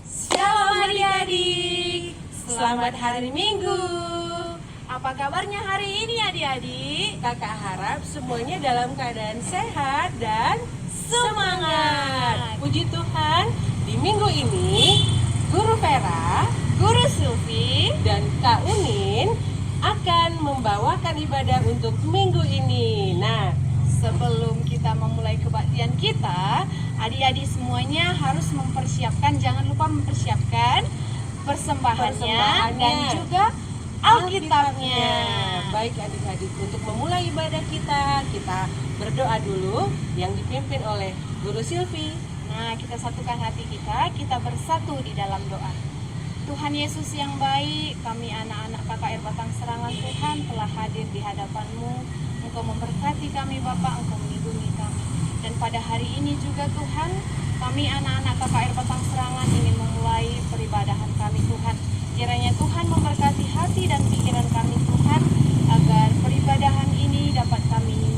Shalom adik-adik, selamat hari Minggu. Apa kabarnya hari ini adik-adik? Kakak harap semuanya dalam keadaan sehat dan semangat. Puji Tuhan, di minggu ini Guru Vera, Guru Silvi, dan Kak Unin akan membawakan ibadah untuk minggu ini. Nah, sebelum kita memulai kebaktian kita, adik-adik semuanya harus mempersiapkan, jangan lupa mempersiapkan persembahannya dan juga Alkitabnya. Baik adik-adik, untuk memulai ibadah kita berdoa dulu yang dipimpin oleh Guru Silvi. Nah, kita satukan hati kita bersatu di dalam doa. Tuhan Yesus yang baik, kami anak-anak KKR Batang Serangan Tuhan telah hadir di hadapan-Mu. Engkau memberkati kami Bapa, Engkau melindungi kami. Dan pada hari ini juga Tuhan, kami anak-anak KKR Batang Serangan ingin memulai peribadahan kami Tuhan. Kiranya Tuhan memberkati hati dan pikiran kami Tuhan, agar peribadahan ini dapat kami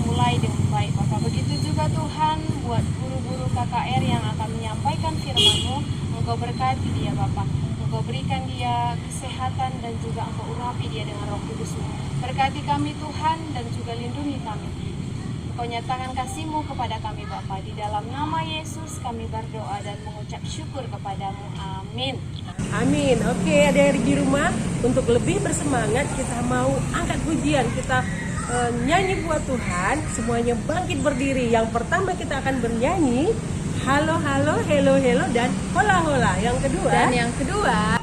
mulai dengan baik Bapak. Begitu juga Tuhan buat guru-guru KKR yang akan menyampaikan firman-Mu, Engkau berkati dia Bapak. Engkau berikan dia kesehatan dan juga Engkau urapi dia dengan Roh Kudus-Mu. Berkati kami Tuhan dan juga lindungi kami. Engkau nyatakan kasih-Mu kepada kami Bapa. Di dalam nama Yesus kami berdoa dan mengucap syukur kepadamu. Amin. Amin. Oke, adik-adik di rumah, untuk lebih bersemangat kita mau angkat pujian, kita nyanyi buat Tuhan. Semuanya bangkit berdiri. Yang pertama kita akan bernyanyi halo halo, hello hello, dan hola hola. Yang kedua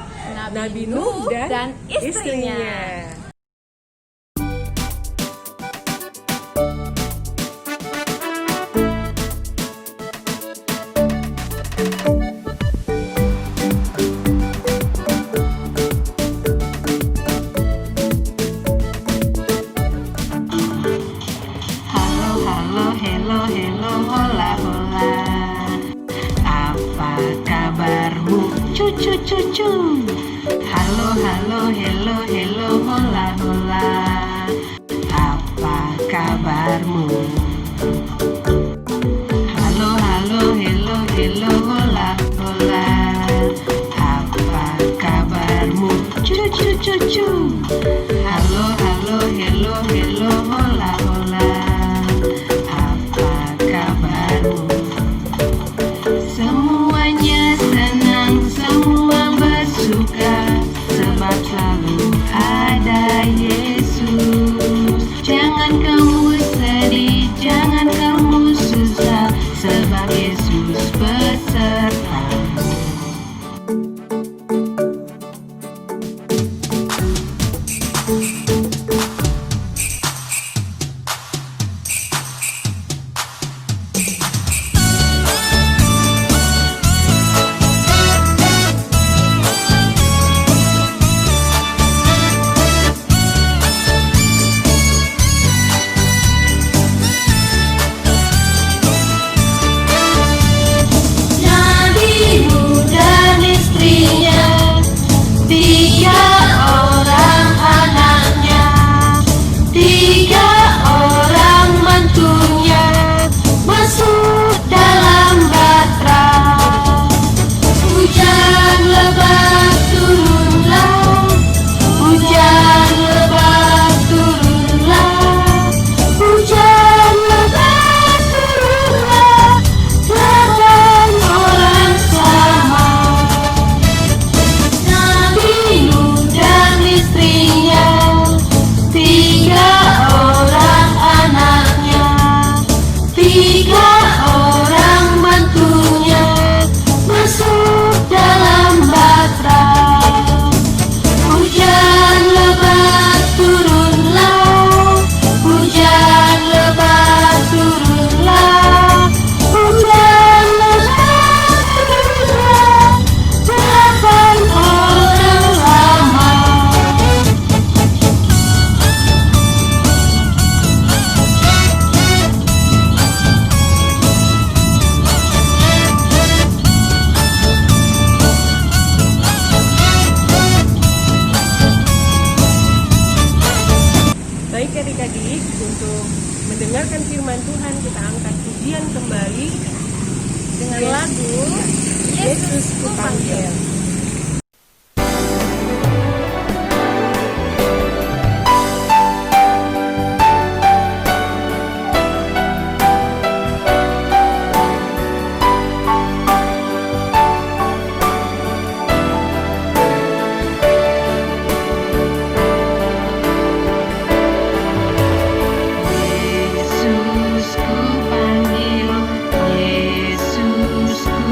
Nabi Nuh dan istrinya. Cucu, halo halo, hello hello, hola hola, apa kabarmu? Halo halo, hello hello, hola hola, apa kabarmu? Cucu, halo halo, hello hello, hola hola, apa kabarmu? Semuanya senang, semua bersuka, sebab selalu ada Yesus. Jangan kamu sedih, jangan kamu susah, sebab Yesus besertamu. mendengarkan firman Tuhan, kita angkat pujian kembali dengan lagu Yesus kupanggil. Yesus ku panggil, Yesus ku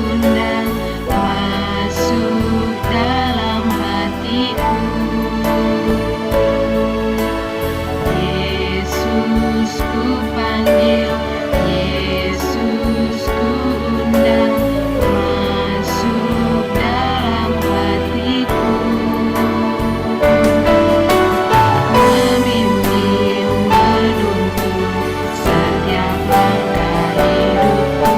undang, masuk dalam hatiku. Yesus ku panggil, Yesus ku undang, masuk dalam hatiku. Memimpin, menuntun setiap langkah hidupku,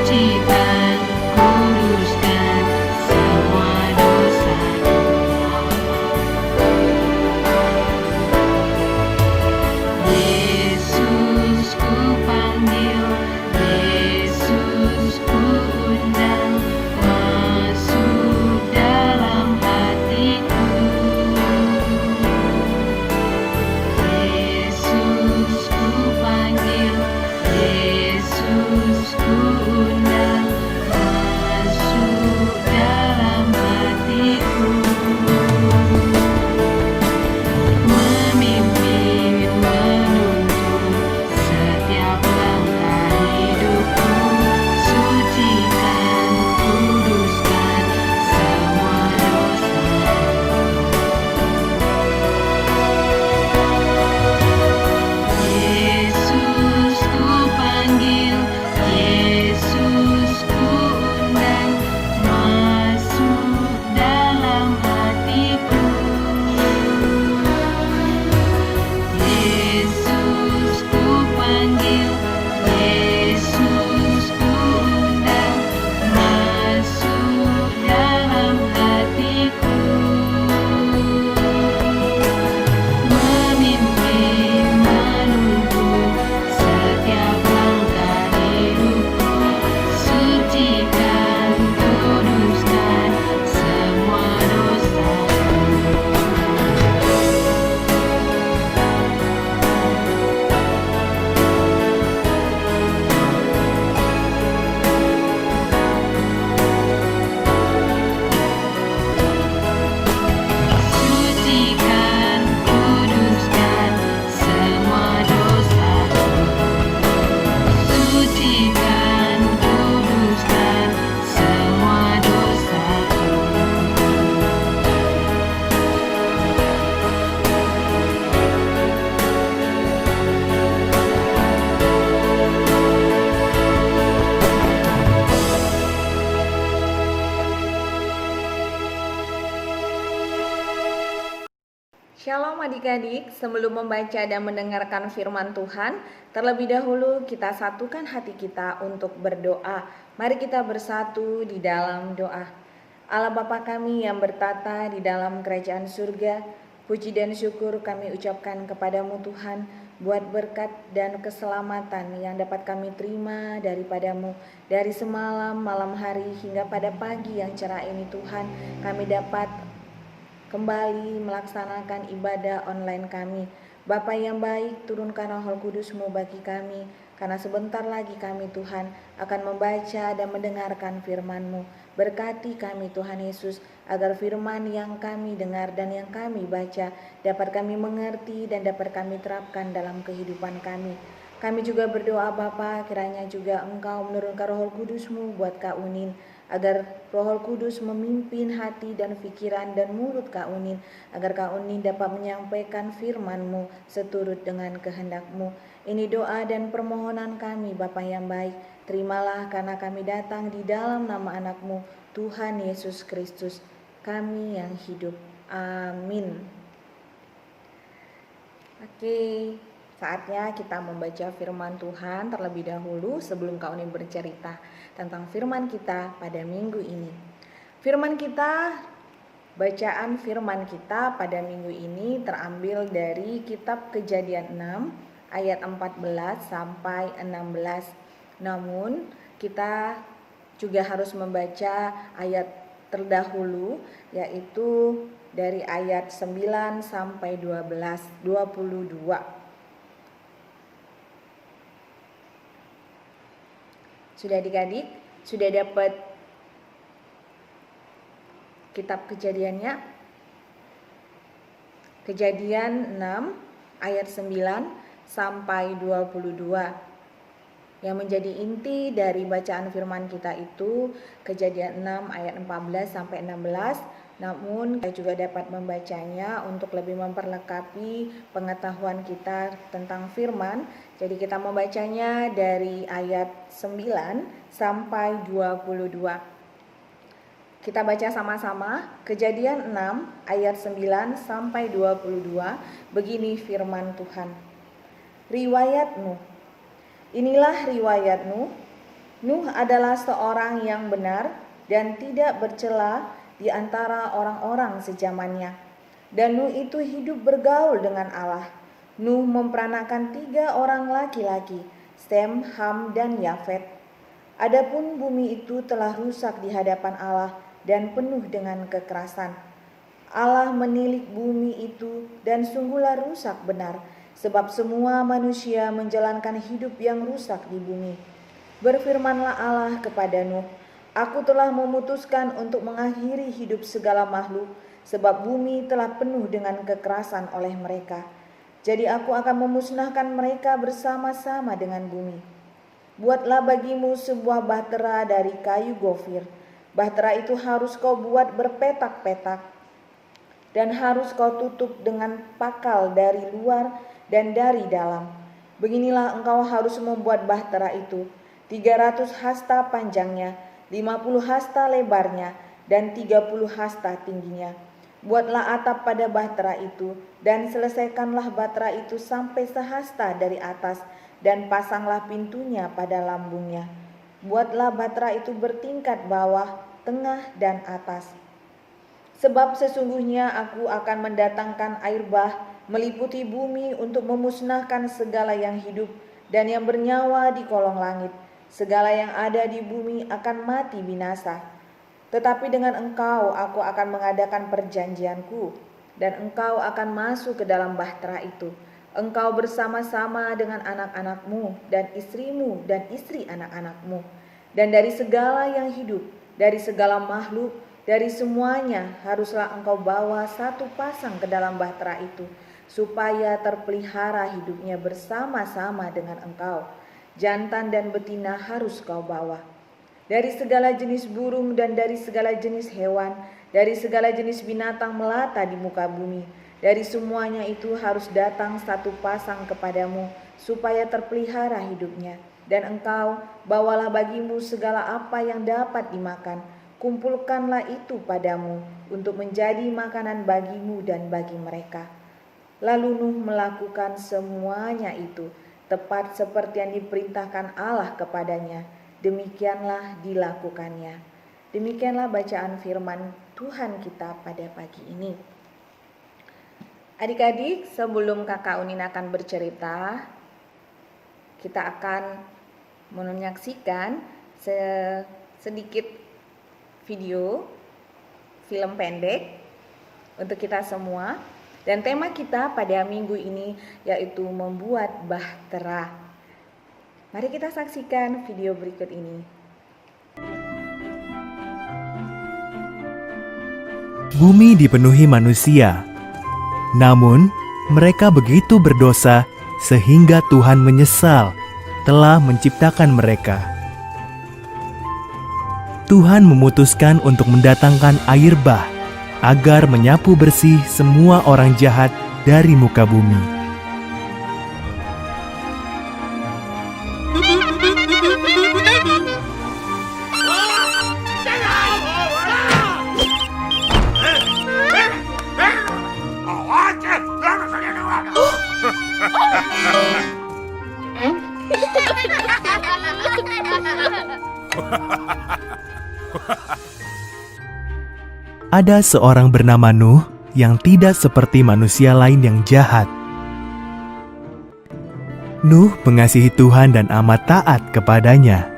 sucikan, kuduskan semua dosaku. Yesus ku panggil, Yesus ku undang, masuk dalam hatiku. Yesus ku panggil, Yesus ku undang, masuk dalam hatiku. Memimpin, menuntun setiap langkah hidupku, sucikan, kuduskan semua dosaku. Yesus ku panggil, Yesus ku undang, masuk dalam hatiku. Yesus ku panggil, Yesus ku undang, masuk dalam hatiku. Memimpin, menuntun setiap langkah hidupku, sucikan, kuduskan semua dosaku. Sucikan, kuduskan semua dosaku. Sucikan, kuduskan semua dosaku. Shalom adik-adik, sebelum membaca dan mendengarkan firman Tuhan, terlebih dahulu kita satukan hati kita untuk berdoa. Mari kita bersatu di dalam doa. Allah Bapa kami yang bertata di dalam kerajaan surga, puji dan syukur kami ucapkan kepadamu Tuhan, buat berkat dan keselamatan yang dapat kami terima daripadamu. Dari semalam, malam hari hingga pada pagi yang cerah ini Tuhan, kami dapat kembali melaksanakan ibadah online kami. Bapa yang baik, turunkan Roh Kudus-Mu bagi kami, karena sebentar lagi kami Tuhan akan membaca dan mendengarkan firman-Mu. Berkati kami Tuhan Yesus, agar firman yang kami dengar dan yang kami baca dapat kami mengerti dan dapat kami terapkan dalam kehidupan kami. Kami juga berdoa Bapa, kiranya juga Engkau menurunkan Roh Kudus-Mu buat Kak Unin, agar Roh Kudus memimpin hati dan pikiran dan mulut Kak Unin, agar Kak Unin dapat menyampaikan firman-Mu seturut dengan kehendak-Mu. Ini doa dan permohonan kami Bapa yang baik. Terimalah karena kami datang di dalam nama anak-Mu, Tuhan Yesus Kristus, kami yang hidup. Amin. Oke, saatnya kita membaca firman Tuhan terlebih dahulu sebelum Kak Unin bercerita tentang firman kita pada minggu ini. Bacaan firman kita pada minggu ini terambil dari kitab Kejadian 6 ayat 14 sampai 16. Namun kita juga harus membaca ayat terdahulu, yaitu dari ayat 9 sampai 22. Sudah adik-adik? Sudah dapat kitab kejadiannya? Kejadian 6 ayat 9 sampai 22. Yang menjadi inti dari bacaan firman kita itu Kejadian 6 ayat 14 sampai 16. Namun kita juga dapat membacanya untuk lebih memperlengkapi pengetahuan kita tentang firman. Jadi kita membacanya dari ayat 9 sampai 22. Kita baca sama-sama Kejadian 6 ayat 9 sampai 22. Begini firman Tuhan. Riwayat Nuh. Inilah riwayat Nuh. Nuh adalah seorang yang benar dan tidak bercela di antara orang-orang sezamannya. Dan Nuh itu hidup bergaul dengan Allah. Nuh memperanakan 3 orang laki-laki, Sem, Ham, dan Yafet. Adapun bumi itu telah rusak di hadapan Allah dan penuh dengan kekerasan. Allah menilik bumi itu dan sungguhlah rusak benar, sebab semua manusia menjalankan hidup yang rusak di bumi. Berfirmanlah Allah kepada Nuh, Aku telah memutuskan untuk mengakhiri hidup segala makhluk, sebab bumi telah penuh dengan kekerasan oleh mereka. Jadi aku akan memusnahkan mereka bersama-sama dengan bumi. Buatlah bagimu sebuah bahtera dari kayu gofir. Bahtera itu harus kau buat berpetak-petak, dan harus kau tutup dengan pakal dari luar dan dari dalam. Beginilah engkau harus membuat bahtera itu, 300 hasta panjangnya, 50 hasta lebarnya, dan 30 hasta tingginya. Buatlah atap pada bahtera itu, dan selesaikanlah bahtera itu sampai sehasta dari atas, dan pasanglah pintunya pada lambungnya. Buatlah bahtera itu bertingkat bawah, tengah, dan atas. Sebab sesungguhnya aku akan mendatangkan air bah meliputi bumi untuk memusnahkan segala yang hidup dan yang bernyawa di kolong langit. Segala yang ada di bumi akan mati binasa. Tetapi dengan engkau aku akan mengadakan perjanjianku, dan engkau akan masuk ke dalam bahtera itu. Engkau bersama-sama dengan anak-anakmu dan istrimu dan istri anak-anakmu. Dan dari segala yang hidup, dari segala makhluk, dari semuanya haruslah engkau bawa 1 pasang ke dalam bahtera itu, supaya terpelihara hidupnya bersama-sama dengan engkau. Jantan dan betina harus kau bawa. Dari segala jenis burung dan dari segala jenis hewan, dari segala jenis binatang melata di muka bumi, dari semuanya itu harus datang 1 pasang kepadamu, supaya terpelihara hidupnya. Dan engkau bawalah bagimu segala apa yang dapat dimakan, kumpulkanlah itu padamu untuk menjadi makanan bagimu dan bagi mereka. Lalu Nuh melakukan semuanya itu, tepat seperti yang diperintahkan Allah kepadanya. Demikianlah dilakukannya. Demikianlah bacaan firman Tuhan kita pada pagi ini. Adik-adik, sebelum Kakak Unin akan bercerita, kita akan menyaksikan sedikit video film pendek untuk kita semua. Dan tema kita pada minggu ini yaitu membuat bahtera. Mari kita saksikan video berikut ini. Bumi dipenuhi manusia, namun mereka begitu berdosa sehingga Tuhan menyesal telah menciptakan mereka. Tuhan memutuskan untuk mendatangkan air bah agar menyapu bersih semua orang jahat dari muka bumi. Ada seorang bernama Nuh yang tidak seperti manusia lain yang jahat. Nuh mengasihi Tuhan dan amat taat kepadanya.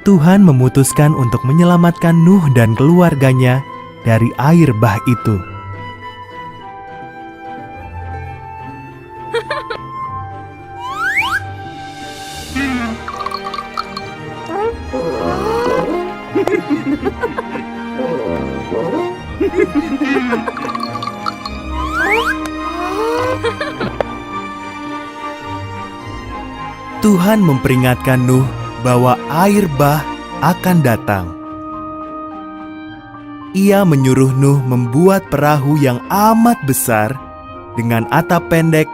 Tuhan memutuskan untuk menyelamatkan Nuh dan keluarganya dari air bah itu. Tuhan memperingatkan Nuh bahwa air bah akan datang. Ia menyuruh Nuh membuat perahu yang amat besar dengan atap pendek,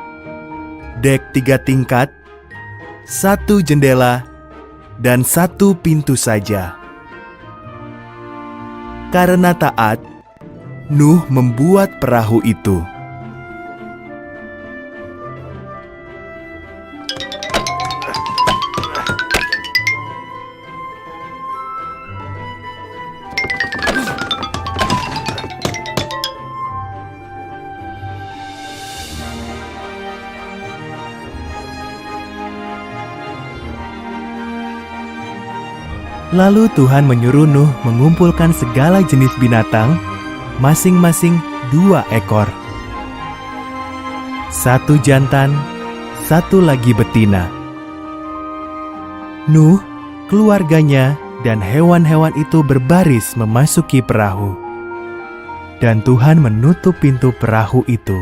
dek 3 tingkat, 1 jendela, dan 1 pintu saja. Karena taat, Nuh membuat perahu itu. Lalu Tuhan menyuruh Nuh mengumpulkan segala jenis binatang, masing-masing 2 ekor. 1 jantan, 1 lagi betina. Nuh, keluarganya, dan hewan-hewan itu berbaris memasuki perahu. Dan Tuhan menutup pintu perahu itu.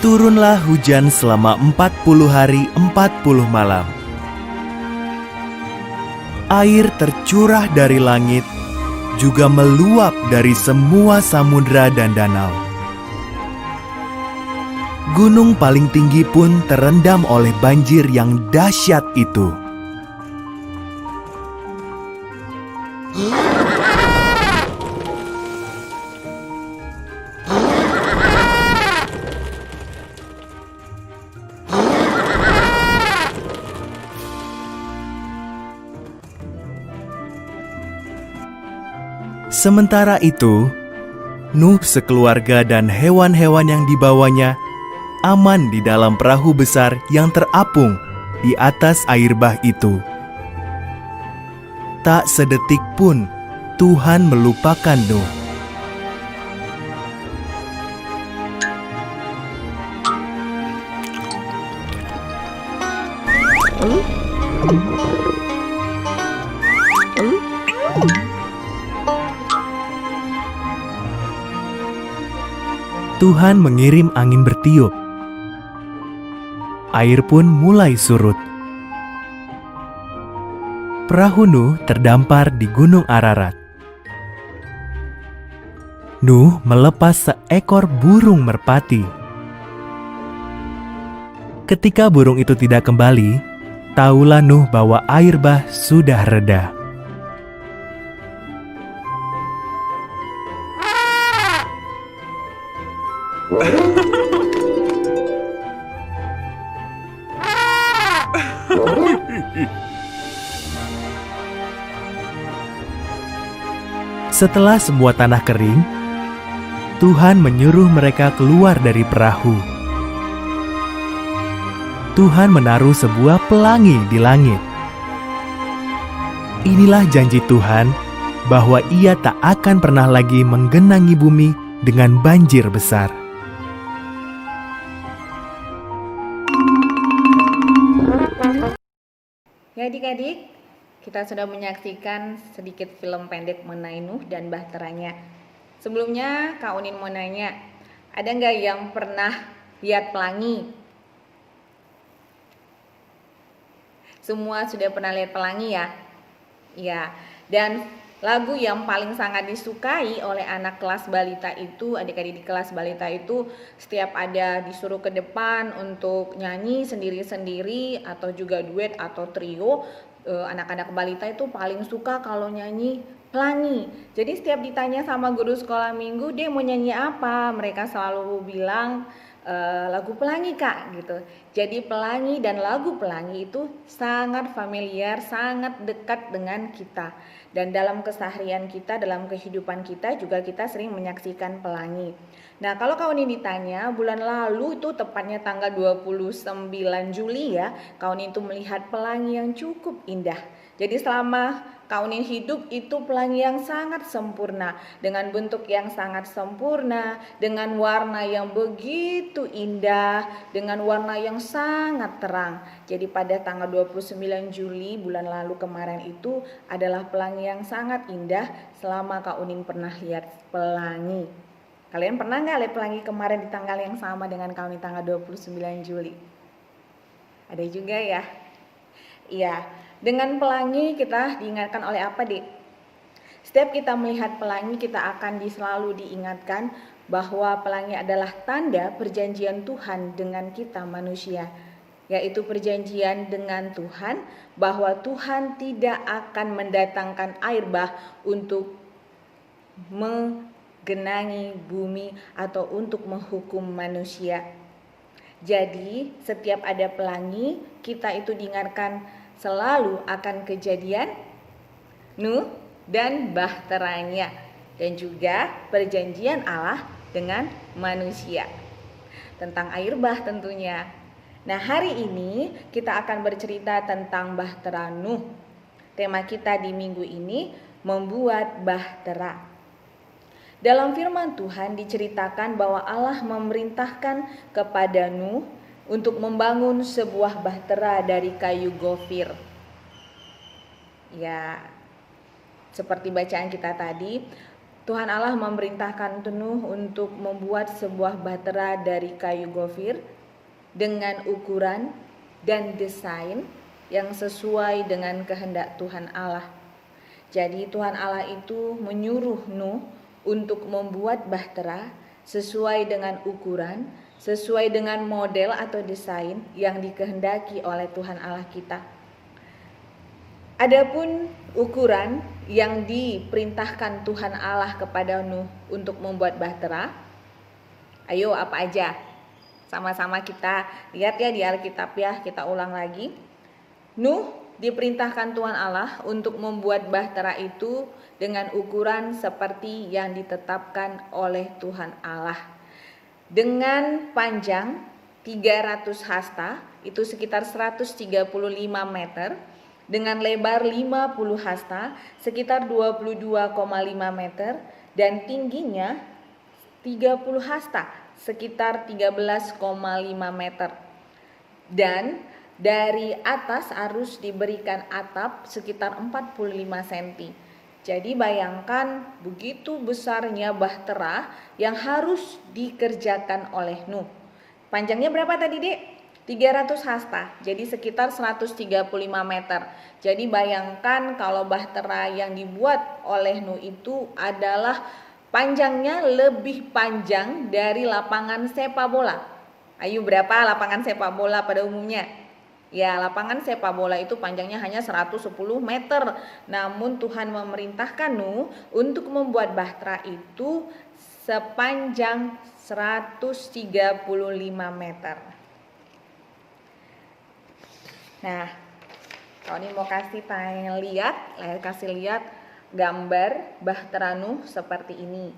Turunlah hujan selama 40 hari 40 malam. Air tercurah dari langit, juga meluap dari semua samudra dan danau. Gunung paling tinggi pun terendam oleh banjir yang dahsyat itu. Sementara itu, Nuh sekeluarga dan hewan-hewan yang dibawanya aman di dalam perahu besar yang terapung di atas air bah itu. Tak sedetik pun Tuhan melupakan Nuh. Tuhan mengirim angin bertiup. Air pun mulai surut. Perahu Nuh terdampar di Gunung Ararat. Nuh melepas seekor burung merpati. Ketika burung itu tidak kembali, tahulah Nuh bahwa air bah sudah reda. Setelah semua tanah kering, Tuhan menyuruh mereka keluar dari perahu. Tuhan menaruh sebuah pelangi di langit. Inilah janji Tuhan bahwa Ia tak akan pernah lagi menggenangi bumi dengan banjir besar. Ya adik-adik, kita sudah menyaksikan sedikit film pendek mengenai Nuh dan bahteranya. Sebelumnya Kak Unin mau nanya, ada nggak yang pernah lihat pelangi? Semua sudah pernah lihat pelangi ya? Ya, dan lagu yang paling sangat disukai oleh anak kelas balita itu, adik-adik di kelas balita itu setiap ada disuruh ke depan untuk nyanyi sendiri-sendiri atau juga duet atau trio, anak-anak balita itu paling suka kalau nyanyi pelangi. Jadi setiap ditanya sama guru sekolah minggu dia mau nyanyi apa, mereka selalu bilang lagu pelangi kak gitu. Jadi pelangi dan lagu pelangi itu sangat familiar, sangat dekat dengan kita. Dan dalam keseharian kita, dalam kehidupan kita juga kita sering menyaksikan pelangi. Nah kalau kawan ini ditanya bulan lalu itu tepatnya tanggal 29 Juli ya, kawan itu melihat pelangi yang cukup indah. Jadi selama kaunin hidup itu pelangi yang sangat sempurna, dengan bentuk yang sangat sempurna, dengan warna yang begitu indah, dengan warna yang sangat terang. Jadi pada tanggal 29 Juli bulan lalu kemarin itu adalah pelangi yang sangat indah selama Kak Unin pernah lihat pelangi. Kalian pernah nggak lihat pelangi kemarin di tanggal yang sama dengan Kak Unin tanggal 29 Juli? Ada juga ya? Iya. Dengan pelangi kita diingatkan oleh apa, Dek? Setiap kita melihat pelangi kita akan selalu diingatkan bahwa pelangi adalah tanda perjanjian Tuhan dengan kita manusia, yaitu perjanjian dengan Tuhan bahwa Tuhan tidak akan mendatangkan air bah untuk menggenangi bumi atau untuk menghukum manusia. Jadi setiap ada pelangi kita itu diingatkan selalu akan kejadian Nuh dan bahteranya, dan juga perjanjian Allah dengan manusia tentang air bah tentunya. Nah hari ini kita akan bercerita tentang bahtera Nuh. Tema kita di minggu ini membuat bahtera. Dalam firman Tuhan diceritakan bahwa Allah memerintahkan kepada Nuh untuk membangun sebuah bahtera dari kayu gofir. Ya, seperti bacaan kita tadi, Tuhan Allah memerintahkan Nuh untuk membuat sebuah bahtera dari kayu gofir dengan ukuran dan desain yang sesuai dengan kehendak Tuhan Allah. Jadi Tuhan Allah itu menyuruh Nuh untuk membuat bahtera sesuai dengan ukuran, sesuai dengan model atau desain yang dikehendaki oleh Tuhan Allah kita. Adapun ukuran yang diperintahkan Tuhan Allah kepada Nuh untuk membuat bahtera, ayo apa aja? Sama-sama kita lihat ya di Alkitab ya, kita ulang lagi. Nuh diperintahkan Tuhan Allah untuk membuat bahtera itu dengan ukuran seperti yang ditetapkan oleh Tuhan Allah. Dengan panjang 300 hasta, itu sekitar 135 meter, dengan lebar 50 hasta, sekitar 22,5 meter, dan tingginya 30 hasta, sekitar 13,5 meter. Dan dari atas harus diberikan atap sekitar 45 cm. Jadi bayangkan begitu besarnya bahtera yang harus dikerjakan oleh Nuh. Panjangnya berapa tadi, Dek? 300 hasta, jadi sekitar 135 meter. Jadi bayangkan kalau bahtera yang dibuat oleh Nuh itu adalah panjangnya lebih panjang dari lapangan sepak bola. Ayo berapa lapangan sepak bola pada umumnya? Ya, lapangan sepak bola itu panjangnya hanya 110 meter. Namun Tuhan memerintahkan Nuh untuk membuat bahtera itu sepanjang 135 meter. Nah, kalau ini mau kasih lihat gambar bahtera Nuh seperti ini.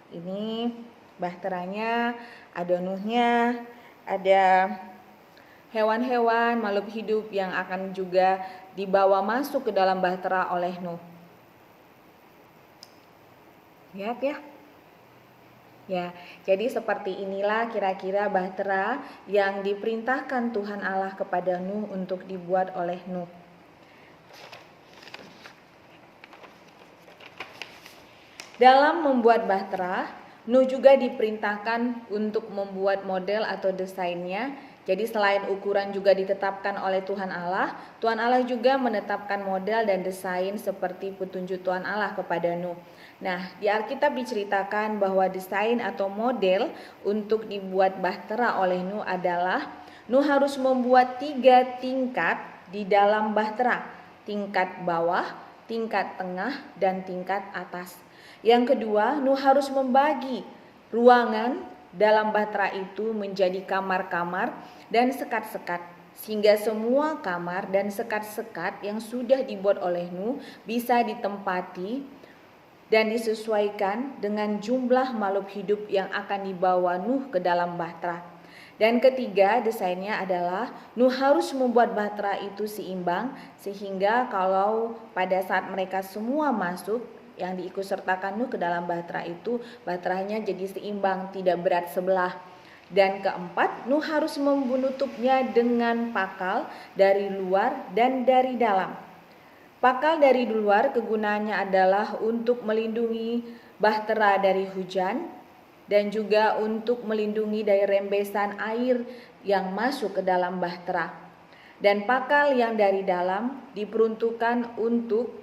Ini bahteranya, ada Nuhnya, ada hewan-hewan, makhluk hidup yang akan juga dibawa masuk ke dalam bahtera oleh Nuh. Lihat ya. Ya, jadi seperti inilah kira-kira bahtera yang diperintahkan Tuhan Allah kepada Nuh untuk dibuat oleh Nuh. Dalam membuat bahtera, Nuh juga diperintahkan untuk membuat model atau desainnya. Jadi selain ukuran juga ditetapkan oleh Tuhan Allah juga menetapkan model dan desain seperti petunjuk Tuhan Allah kepada Nuh. Nah, di Alkitab diceritakan bahwa desain atau model untuk dibuat bahtera oleh Nuh adalah Nuh harus membuat 3 tingkat di dalam bahtera. Tingkat bawah, tingkat tengah, dan tingkat atas. Yang kedua, Nuh harus membagi ruangan dalam bahtera itu menjadi kamar-kamar dan sekat-sekat, sehingga semua kamar dan sekat-sekat yang sudah dibuat oleh Nuh bisa ditempati dan disesuaikan dengan jumlah makhluk hidup yang akan dibawa Nuh ke dalam bahtera. Dan ketiga, desainnya adalah Nuh harus membuat bahtera itu seimbang, sehingga kalau pada saat mereka semua masuk yang diikutsertakan Nuh ke dalam bahtera itu, bahteranya jadi seimbang, tidak berat sebelah. Dan keempat, Nuh harus menutupnya dengan pakal dari luar dan dari dalam. Pakal dari luar kegunaannya adalah untuk melindungi bahtera dari hujan dan juga untuk melindungi dari rembesan air yang masuk ke dalam bahtera. Dan pakal yang dari dalam diperuntukkan untuk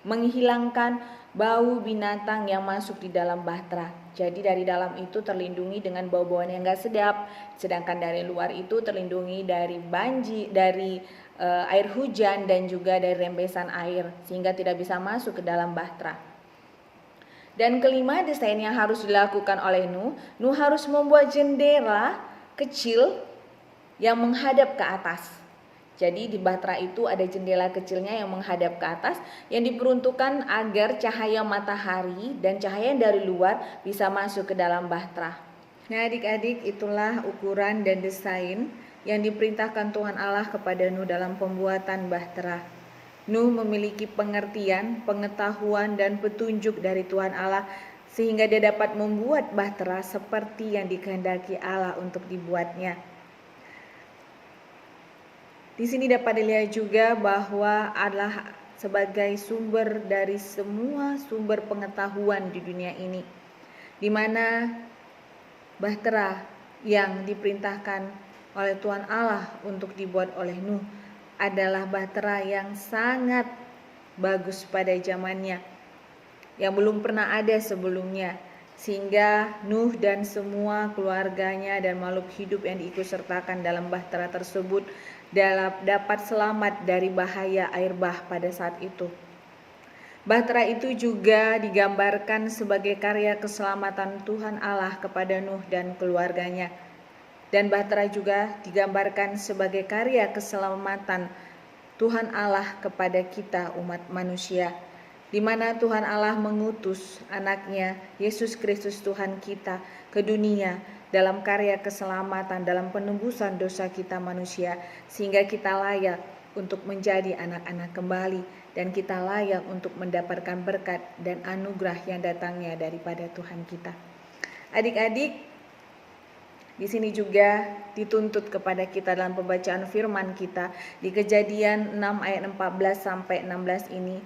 menghilangkan bau binatang yang masuk di dalam bahtera. Jadi dari dalam itu terlindungi dengan bau-bauan yang gak sedap, sedangkan dari luar itu terlindungi dari banjir, dari air hujan dan juga dari rembesan air, sehingga tidak bisa masuk ke dalam bahtera. Dan kelima, desain yang harus dilakukan oleh Nuh. Nuh harus membuat jendela kecil yang menghadap ke atas. Jadi di bahtera itu ada jendela kecilnya yang menghadap ke atas yang diperuntukkan agar cahaya matahari dan cahaya dari luar bisa masuk ke dalam bahtera. Nah adik-adik, itulah ukuran dan desain yang diperintahkan Tuhan Allah kepada Nuh dalam pembuatan bahtera. Nuh memiliki pengertian, pengetahuan, dan petunjuk dari Tuhan Allah sehingga dia dapat membuat bahtera seperti yang dikehendaki Allah untuk dibuatnya. Di sini dapat dilihat juga bahwa Allah sebagai sumber dari semua sumber pengetahuan di dunia ini, di mana bahtera yang diperintahkan oleh Tuhan Allah untuk dibuat oleh Nuh adalah bahtera yang sangat bagus pada zamannya, yang belum pernah ada sebelumnya, sehingga Nuh dan semua keluarganya dan makhluk hidup yang diikutsertakan dalam bahtera tersebut dapat selamat dari bahaya air bah pada saat itu. Bahtera itu juga digambarkan sebagai karya keselamatan Tuhan Allah kepada Nuh dan keluarganya. Dan bahtera juga digambarkan sebagai karya keselamatan Tuhan Allah kepada kita umat manusia, di mana Tuhan Allah mengutus anaknya Yesus Kristus Tuhan kita ke dunia dalam karya keselamatan, dalam penebusan dosa kita manusia, sehingga kita layak untuk menjadi anak-anak kembali dan kita layak untuk mendapatkan berkat dan anugerah yang datangnya daripada Tuhan kita. Adik-adik, di sini juga dituntut kepada kita dalam pembacaan firman kita di Kejadian 6 ayat 14 sampai 16 ini,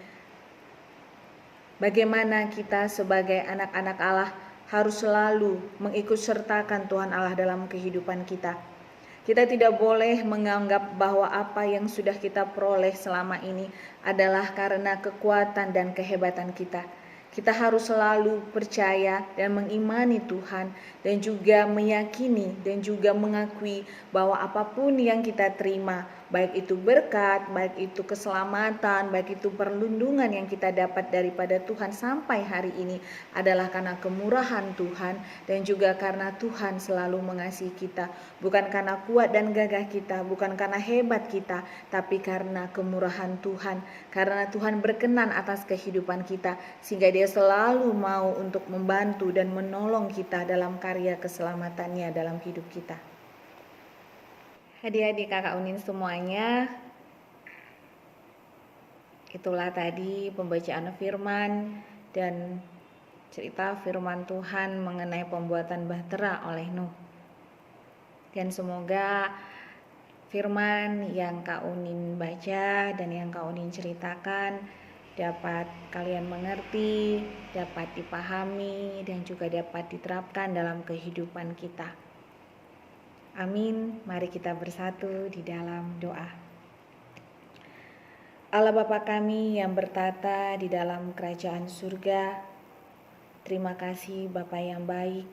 bagaimana kita sebagai anak-anak Allah harus selalu mengikutsertakan Tuhan Allah dalam kehidupan kita. Kita tidak boleh menganggap bahwa apa yang sudah kita peroleh selama ini adalah karena kekuatan dan kehebatan kita. Kita harus selalu percaya dan mengimani Tuhan dan juga meyakini dan juga mengakui bahwa apapun yang kita terima, baik itu berkat, baik itu keselamatan, baik itu perlindungan yang kita dapat daripada Tuhan sampai hari ini adalah karena kemurahan Tuhan dan juga karena Tuhan selalu mengasihi kita. Bukan karena kuat dan gagah kita, bukan karena hebat kita, tapi karena kemurahan Tuhan. Karena Tuhan berkenan atas kehidupan kita sehingga Dia selalu mau untuk membantu dan menolong kita dalam karya keselamatannya dalam hidup kita. Adik-adik kakak Unin semuanya, itulah tadi pembacaan firman dan cerita firman Tuhan mengenai pembuatan bahtera oleh Nuh. Dan semoga firman yang Kak Unin baca dan yang Kak Unin ceritakan dapat kalian mengerti, dapat dipahami, dan juga dapat diterapkan dalam kehidupan kita. Amin. Mari kita bersatu di dalam doa. Allah Bapa kami yang bertata di dalam kerajaan surga, terima kasih Bapa yang baik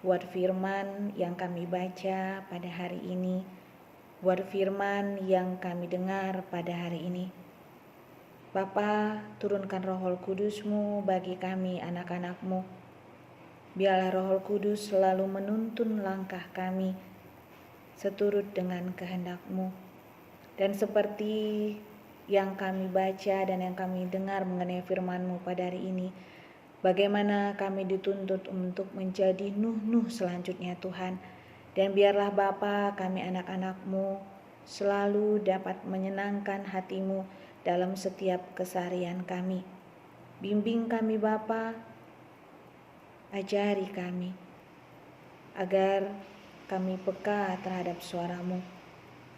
buat firman yang kami baca pada hari ini, buat firman yang kami dengar pada hari ini. Bapa, turunkan Roh Kudus-Mu bagi kami anak-anak-Mu. Biarlah Roh Kudus selalu menuntun langkah kami seturut dengan kehendak-Mu. Dan seperti yang kami baca dan yang kami dengar mengenai firman-Mu pada hari ini, bagaimana kami dituntut untuk menjadi Nuh selanjutnya Tuhan. Dan biarlah Bapa, kami anak-anak-Mu selalu dapat menyenangkan hati-Mu dalam setiap keseharian kami. Bimbing kami Bapa, ajari kami, agar kami peka terhadap suara-Mu,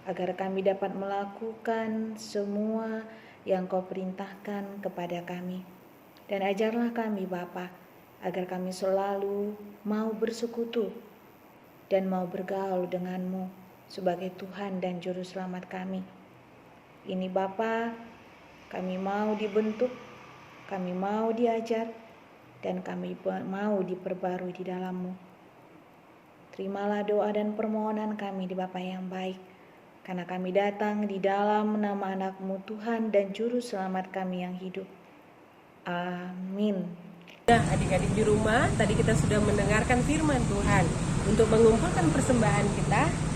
agar kami dapat melakukan semua yang Kau perintahkan kepada kami. Dan ajarlah kami Bapa, agar kami selalu mau bersekutu dan mau bergaul dengan-Mu sebagai Tuhan dan Juru Selamat kami. Ini Bapa, kami mau dibentuk, kami mau diajar, dan kami mau diperbarui di dalam-Mu. Terimalah doa dan permohonan kami di Bapa yang baik, karena kami datang di dalam nama anak-Mu Tuhan dan Juru Selamat kami yang hidup. Amin. Nah, adik-adik di rumah, tadi kita sudah mendengarkan firman Tuhan. Untuk mengumpulkan persembahan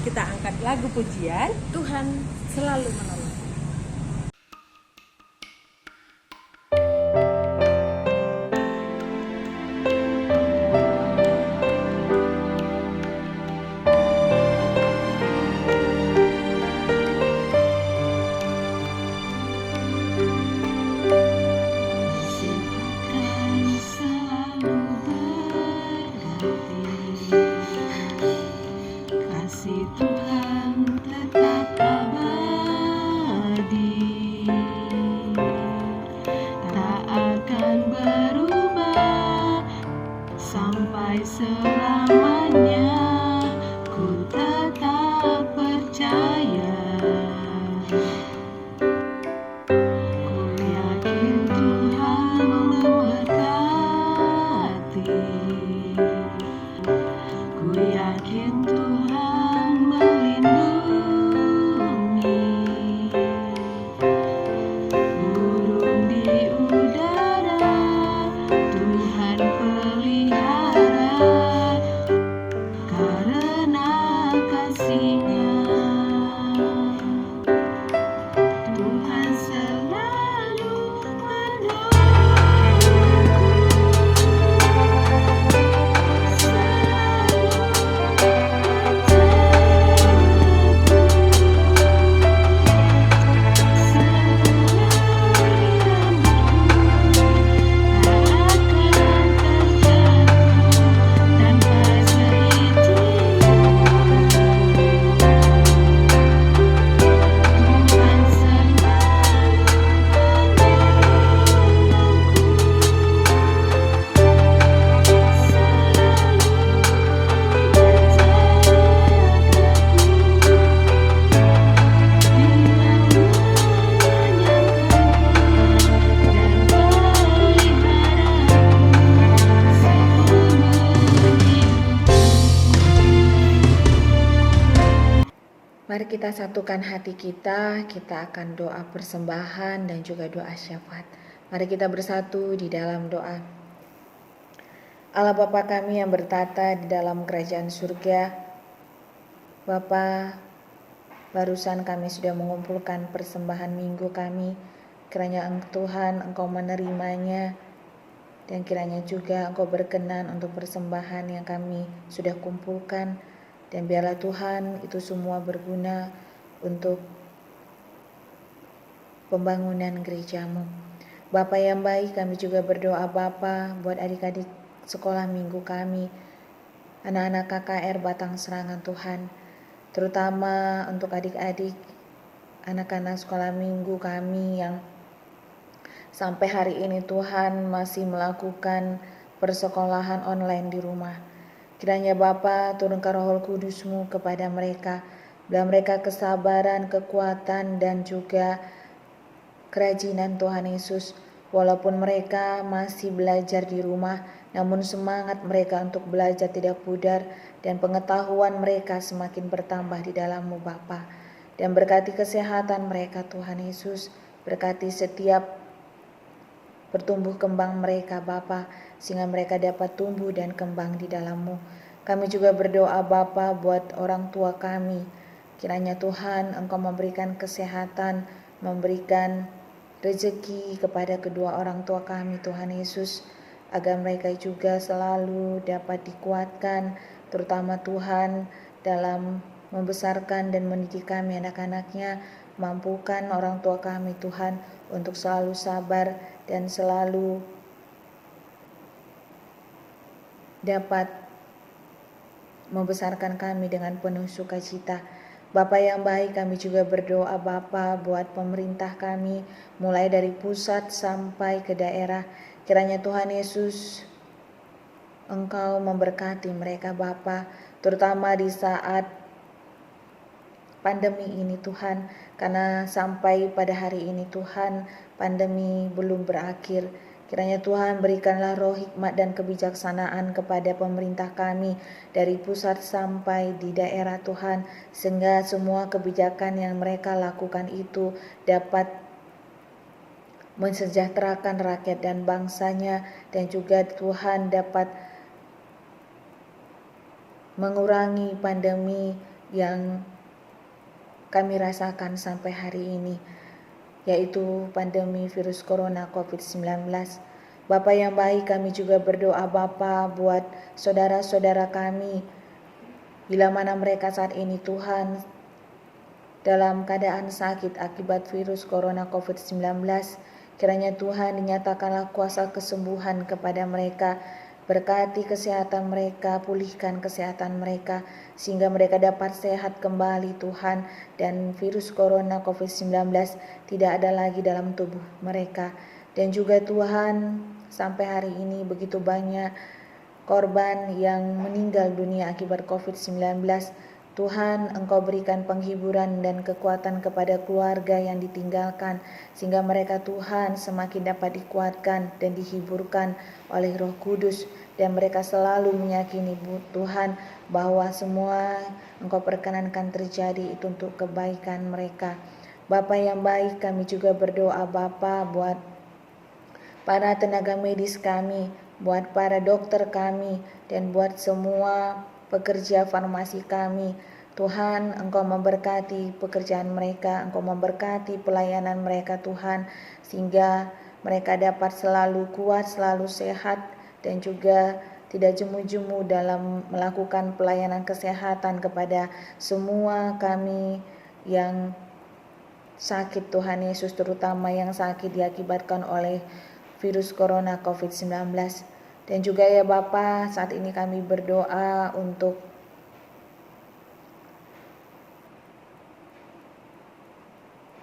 kita angkat lagu pujian, Tuhan selalu menolong. Kasih Tuhan tetap abadi, tak akan berubah sampai selamanya. Ku tetap percaya, ku yakin Tuhan memberkati. Ku yakin Tuhan melindungi, burung di udara Tuhan pelihara, karena kasih-Nya Tuhan selalu Mari kita satukan hati kita akan doa persembahan dan juga doa syafaat. Mari kita bersatu di dalam doa. Allah Bapa kami yang bertata di dalam kerajaan surga, Bapa, barusan kami sudah mengumpulkan persembahan minggu kami. Kiranya Tuhan Engkau menerimanya, dan kiranya juga Engkau berkenan untuk persembahan yang kami sudah kumpulkan. Dan biarlah Tuhan itu semua berguna untuk pembangunan gereja-Mu. Bapa yang baik, kami juga berdoa Bapa buat adik-adik sekolah minggu kami, anak-anak KKR Batang Serangan Tuhan, terutama untuk adik-adik anak-anak sekolah minggu kami yang sampai hari ini Tuhan masih melakukan persekolahan online di rumah. Kiranya Bapa turunkan Roh Kudus-Mu kepada mereka, beri mereka kesabaran, kekuatan, dan juga kerajinan Tuhan Yesus. Walaupun mereka masih belajar di rumah, namun semangat mereka untuk belajar tidak pudar, dan pengetahuan mereka semakin bertambah di dalam-Mu Bapa. Dan berkati kesehatan mereka Tuhan Yesus, berkati setiap bertumbuh kembang mereka Bapa, sehingga mereka dapat tumbuh dan kembang di dalam-Mu. Kami juga berdoa Bapa buat orang tua kami. Kiranya Tuhan Engkau memberikan kesehatan, memberikan rezeki kepada kedua orang tua kami Tuhan Yesus, agar mereka juga selalu dapat dikuatkan, terutama Tuhan dalam membesarkan dan mendidik kami anak-anaknya. Mampukan orang tua kami Tuhan untuk selalu sabar dan selalu dapat membesarkan kami dengan penuh sukacita. Bapa yang baik, kami juga berdoa Bapa buat pemerintah kami, mulai dari pusat sampai ke daerah. Kiranya Tuhan Yesus Engkau memberkati mereka Bapa, terutama di saat pandemi ini Tuhan, karena sampai pada hari ini Tuhan pandemi belum berakhir. Kiranya Tuhan berikanlah roh hikmat dan kebijaksanaan kepada pemerintah kami dari pusat sampai di daerah Tuhan, sehingga semua kebijakan yang mereka lakukan itu dapat mensejahterakan rakyat dan bangsanya, dan juga Tuhan dapat mengurangi pandemi yang kami rasakan sampai hari ini, yaitu pandemi virus corona COVID-19. Bapa yang baik, kami juga berdoa Bapa buat saudara-saudara kami, bila mana mereka saat ini Tuhan dalam keadaan sakit akibat virus corona COVID-19. Kiranya Tuhan dinyatakanlah kuasa kesembuhan kepada mereka. Berkati kesehatan mereka, pulihkan kesehatan mereka, sehingga mereka dapat sehat kembali Tuhan, dan virus corona COVID-19 tidak ada lagi dalam tubuh mereka. Dan juga Tuhan, sampai hari ini begitu banyak korban yang meninggal dunia akibat COVID-19. Tuhan, Engkau berikan penghiburan dan kekuatan kepada keluarga yang ditinggalkan, sehingga mereka Tuhan semakin dapat dikuatkan dan dihiburkan oleh Roh Kudus, dan mereka selalu meyakini Tuhan bahwa semua Engkau perkenankan terjadi itu untuk kebaikan mereka. Bapa yang baik, kami juga berdoa Bapa buat para tenaga medis kami, buat para dokter kami, dan buat semua pekerja farmasi kami. Tuhan, Engkau memberkati pekerjaan mereka, Engkau memberkati pelayanan mereka Tuhan, sehingga mereka dapat selalu kuat, selalu sehat, dan juga tidak jemu-jemu dalam melakukan pelayanan kesehatan kepada semua kami yang sakit Tuhan Yesus, terutama yang sakit diakibatkan oleh virus corona COVID-19. Dan juga ya Bapa, saat ini kami berdoa untuk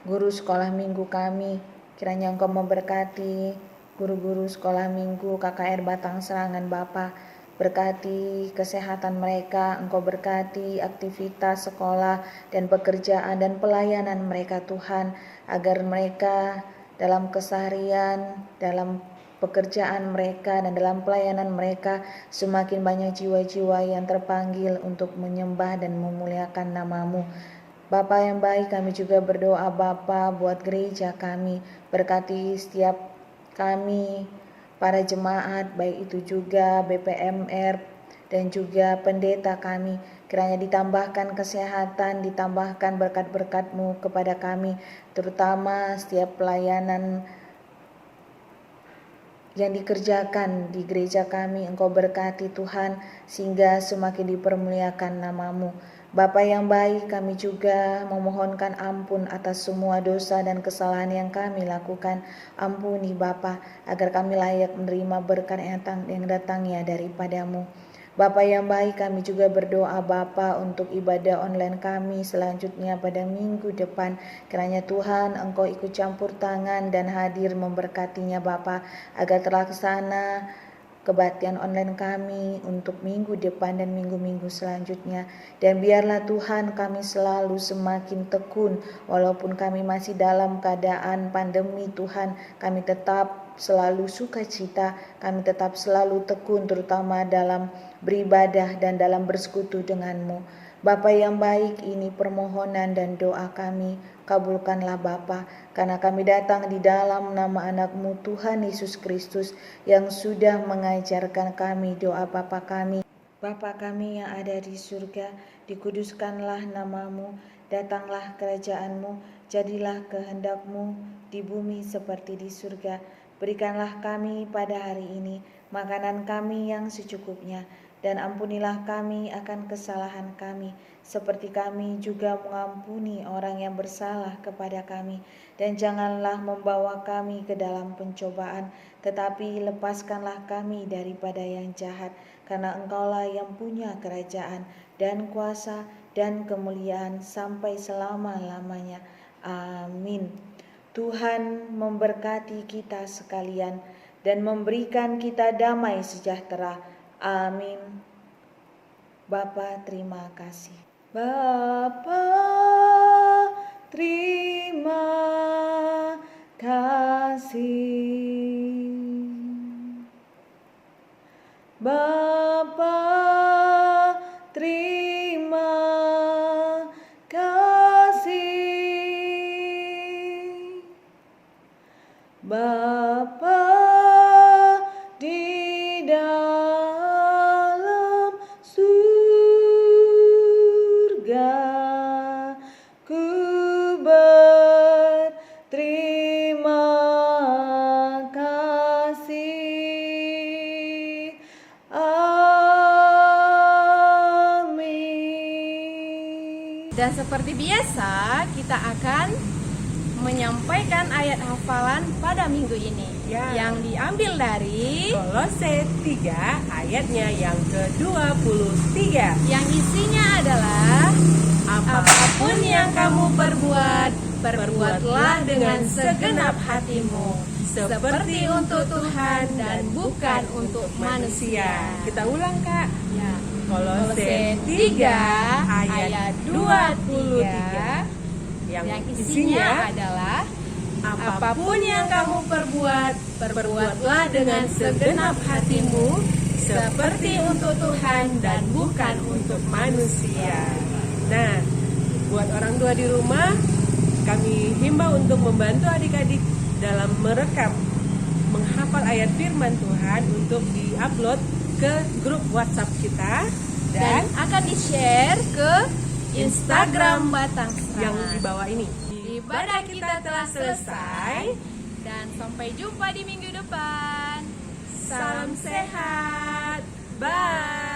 guru sekolah minggu kami. Kiranya Engkau memberkati guru-guru sekolah minggu KKR Batang Serangan Bapa. Berkati kesehatan mereka, Engkau berkati aktivitas sekolah dan pekerjaan dan pelayanan mereka Tuhan, agar mereka dalam keseharian, dalam pekerjaan mereka dan dalam pelayanan mereka semakin banyak jiwa-jiwa yang terpanggil untuk menyembah dan memuliakan nama-Mu. Bapa yang baik, kami juga berdoa Bapa buat gereja kami. Berkati setiap kami, para jemaat, baik itu juga BPMR dan juga pendeta kami. Kiranya ditambahkan kesehatan, ditambahkan berkat-berkat-Mu kepada kami, terutama setiap pelayanan yang dikerjakan di gereja kami. Engkau berkati Tuhan, sehingga semakin dipermuliakan nama-Mu. Bapa yang baik, kami juga memohonkan ampun atas semua dosa dan kesalahan yang kami lakukan. Ampuni Bapa, agar kami layak menerima berkat yang datangnya daripada-Mu. Bapa yang baik, kami juga berdoa Bapa untuk ibadah online kami selanjutnya pada minggu depan. Kiranya Tuhan Engkau ikut campur tangan dan hadir memberkatinya Bapa, agar terlaksana kebaktian online kami untuk minggu depan dan minggu-minggu selanjutnya. Dan biarlah Tuhan kami selalu semakin tekun, walaupun kami masih dalam keadaan pandemi Tuhan, kami tetap selalu sukacita, kami tetap selalu tekun, terutama dalam beribadah dan dalam bersekutu dengan-Mu. Bapa yang baik, ini permohonan dan doa kami. kabulkanlah Bapa, karena kami datang di dalam nama anak-Mu Tuhan Yesus Kristus yang sudah mengajarkan kami doa Bapa kami. Bapa kami yang ada di surga, dikuduskanlah nama-Mu, datanglah kerajaan-Mu, jadilah kehendak-Mu di bumi seperti di surga. Berikanlah kami pada hari ini makanan kami yang secukupnya, dan ampunilah kami akan kesalahan kami, seperti kami juga mengampuni orang yang bersalah kepada kami. Dan janganlah membawa kami ke dalam pencobaan, tetapi lepaskanlah kami daripada yang jahat, karena Engkaulah yang punya kerajaan dan kuasa dan kemuliaan sampai selama-lamanya. Amin. Tuhan memberkati kita sekalian dan memberikan kita damai sejahtera. Amin. Bapa, terima kasih. Bapa, terima kasih. Bapa, terima kasih. Bapa di dalam surga, ku berterima kasih. Amin. Dan seperti biasa, kita akan menyampaikan ayat hafalan pada minggu ini yang diambil dari Kolose 3 ayatnya yang ke-23. yang isinya adalah apapun yang kamu perbuat, perbuatlah dengan segenap hatimu, seperti untuk Tuhan dan bukan untuk manusia. Kita ulang, Kak. Ya. Kolose 3 ayat 23 yang isinya adalah apapun yang kamu perbuat, perbuatlah dengan segenap hatimu, seperti untuk Tuhan dan bukan untuk manusia. Nah, buat orang tua di rumah, kami himbau untuk membantu adik-adik dalam merekam, menghafal ayat firman Tuhan untuk diupload ke grup WhatsApp kita Dan akan di-share ke Instagram Batang yang Serangan. di bawah ini. Ibadah kita telah selesai dan sampai jumpa di minggu depan. Salam sehat. Bye.